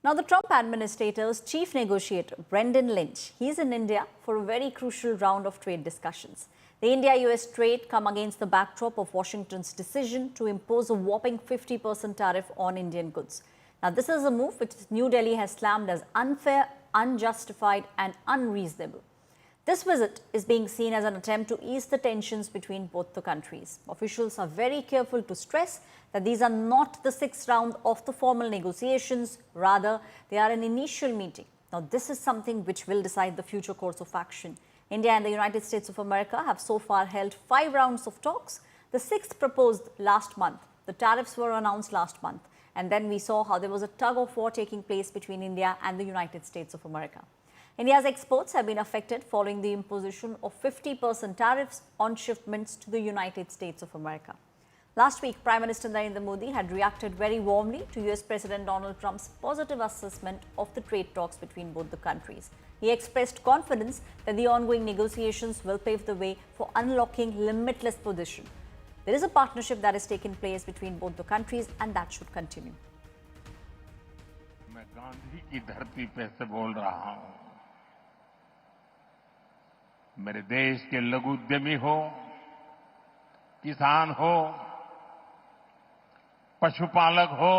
Now, the Trump administrator's chief negotiator, Brendan Lynch, he's in India for a very crucial round of trade discussions. The India-US trade come against the backdrop of Washington's decision to impose a whopping 50% tariff on Indian goods. Now, this is a move which New Delhi has slammed as unfair, unjustified and unreasonable. This visit is being seen as an attempt to ease the tensions between both the countries. Officials are very careful to stress that these are not the sixth round of the formal negotiations. Rather, they are an initial meeting. Now, this is something which will decide the future course of action. India and the United States of America have so far held 5 rounds of talks. The 6th proposed last month. The tariffs were announced last month. And then we saw how there was a tug of war taking place between India and the United States of America. India's exports have been affected following the imposition of 50% tariffs on shipments to the United States of America. Last week, Prime Minister Narendra Modi had reacted very warmly to US President Donald Trump's positive assessment of the trade talks between both the countries. He expressed confidence that the ongoing negotiations will pave the way for unlocking limitless position. There is a partnership that has taken place between both the countries and that should continue. मैं गांधी की धरती पे से बोल रहा हूं। मेरे देश के लघु उद्यमी हो, किसान हो, पशुपालक हो,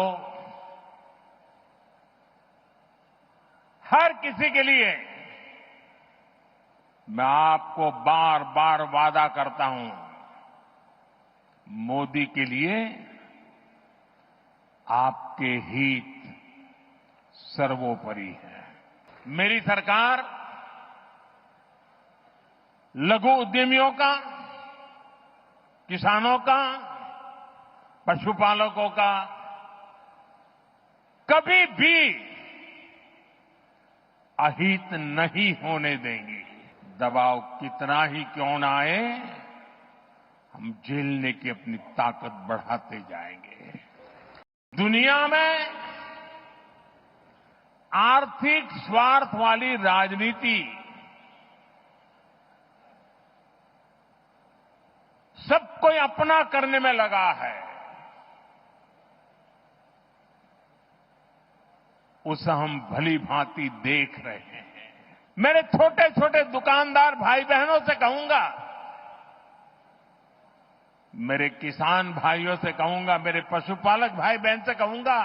हर किसी के लिए मैं आपको बार बार वादा करता हूं, मोदी के लिए आपके हित सर्वोपरि है। मेरी सरकार लघु उद्यमियों का, किसानों का, पशुपालकों का कभी भी अहित नहीं होने देंगी। दबाव कितना ही क्यों न आए, हम झेलने की अपनी ताकत बढ़ाते जाएंगे। दुनिया में आर्थिक स्वार्थ वाली राजनीति सब कोई अपना करने में लगा है। उसे हम भली भांति देख रहे हैं। मेरे छोटे छोटे दुकानदार भाई बहनों से कहूंगा, मेरे किसान भाइयों से कहूंगा, मेरे पशुपालक भाई बहन से कहूंगा,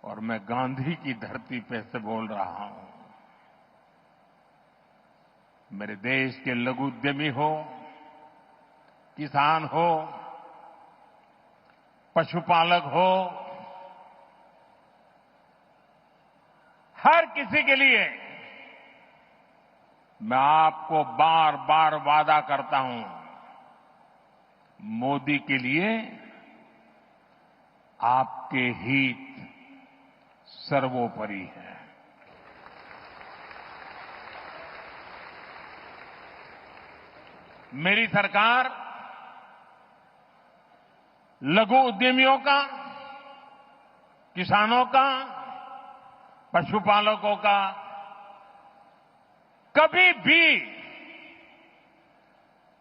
और मैं गांधी की धरती पे से बोल रहा हूं। मेरे देश के लघु उद्यमी हो, किसान हो, पशुपालक हो, हर किसी के लिए मैं आपको बार बार वादा करता हूं, मोदी के लिए आपके हित सर्वोपरि है। मेरी सरकार लघु उद्यमियों का, किसानों का, पशुपालकों का कभी भी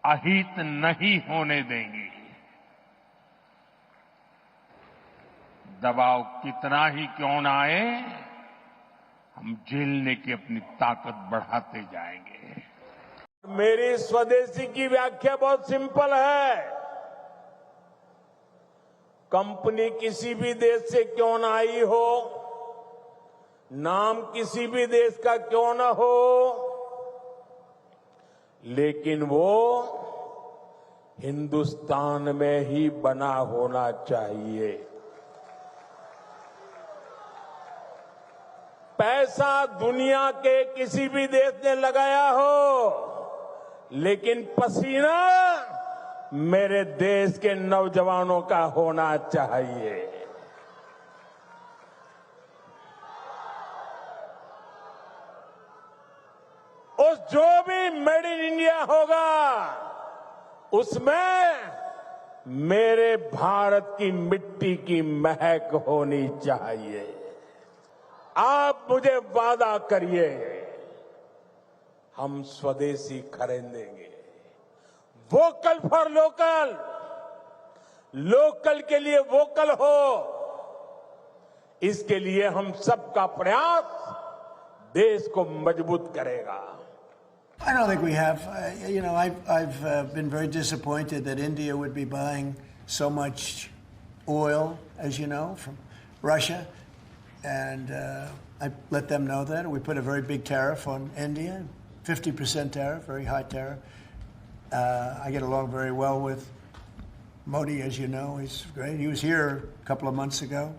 अहित नहीं होने देंगी। दबाव कितना ही क्यों न आए, हम झेलने की अपनी ताकत बढ़ाते जाएंगे। मेरी स्वदेशी की व्याख्या बहुत सिंपल है। कंपनी किसी भी देश से क्यों न आई हो, नाम किसी भी देश का क्यों न हो, लेकिन वो हिंदुस्तान में ही बना होना चाहिए। पैसा दुनिया के किसी भी देश ने लगाया हो, लेकिन पसीना मेरे देश के नौजवानों का होना चाहिए। उस जो भी मेड इन इंडिया होगा, उसमें मेरे भारत की मिट्टी की महक होनी चाहिए। आप मुझे वादा करिए, हम स्वदेशी खरीदेंगे। वोकल फॉर लोकल, लोकल के लिए वोकल हो, इसके लिए हम सबका प्रयास देश को मजबूत करेगा। I don't think we have. I've been very disappointed that India would be buying so much oil, as you know, from Russia, and I let them know that. We put a very big tariff on India, 50% tariff, very high tariff. I get along very well with Modi, as you know. He's great. He was here a couple of months ago.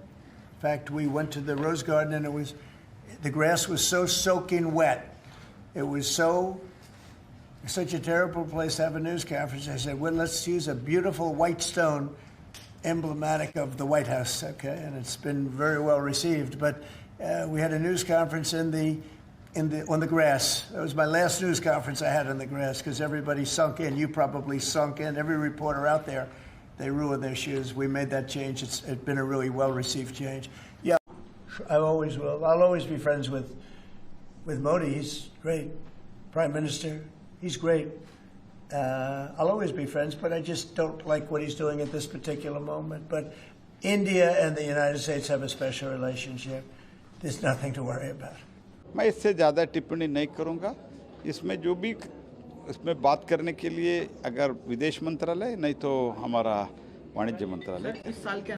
In fact, we went to the Rose Garden, and the grass was so soaking wet. It was such a terrible place to have a news conference. I said, well, let's use a beautiful white stone emblematic of the White House, okay? And it's been very well received. But we had a news conference on the grass. That was my last news conference I had on the grass because everybody sunk in. You probably sunk in. Every reporter out there, they ruined their shoes. We made that change. It's been a really well-received change. Yeah, I always will. I'll always be friends with Modi. He's great. Prime Minister, he's great. I'll always be friends, but I just don't like what he's doing at this particular moment. But India and the United States have a special relationship. There's nothing to worry about. मैं इससे ज़्यादा टिप्पणी नहीं करूँगा। इसमें जो भी इसमें बात करने के लिए अगर विदेश मंत्रालय नहीं तो हमारा वाणिज्य मंत्रालय। इस साल के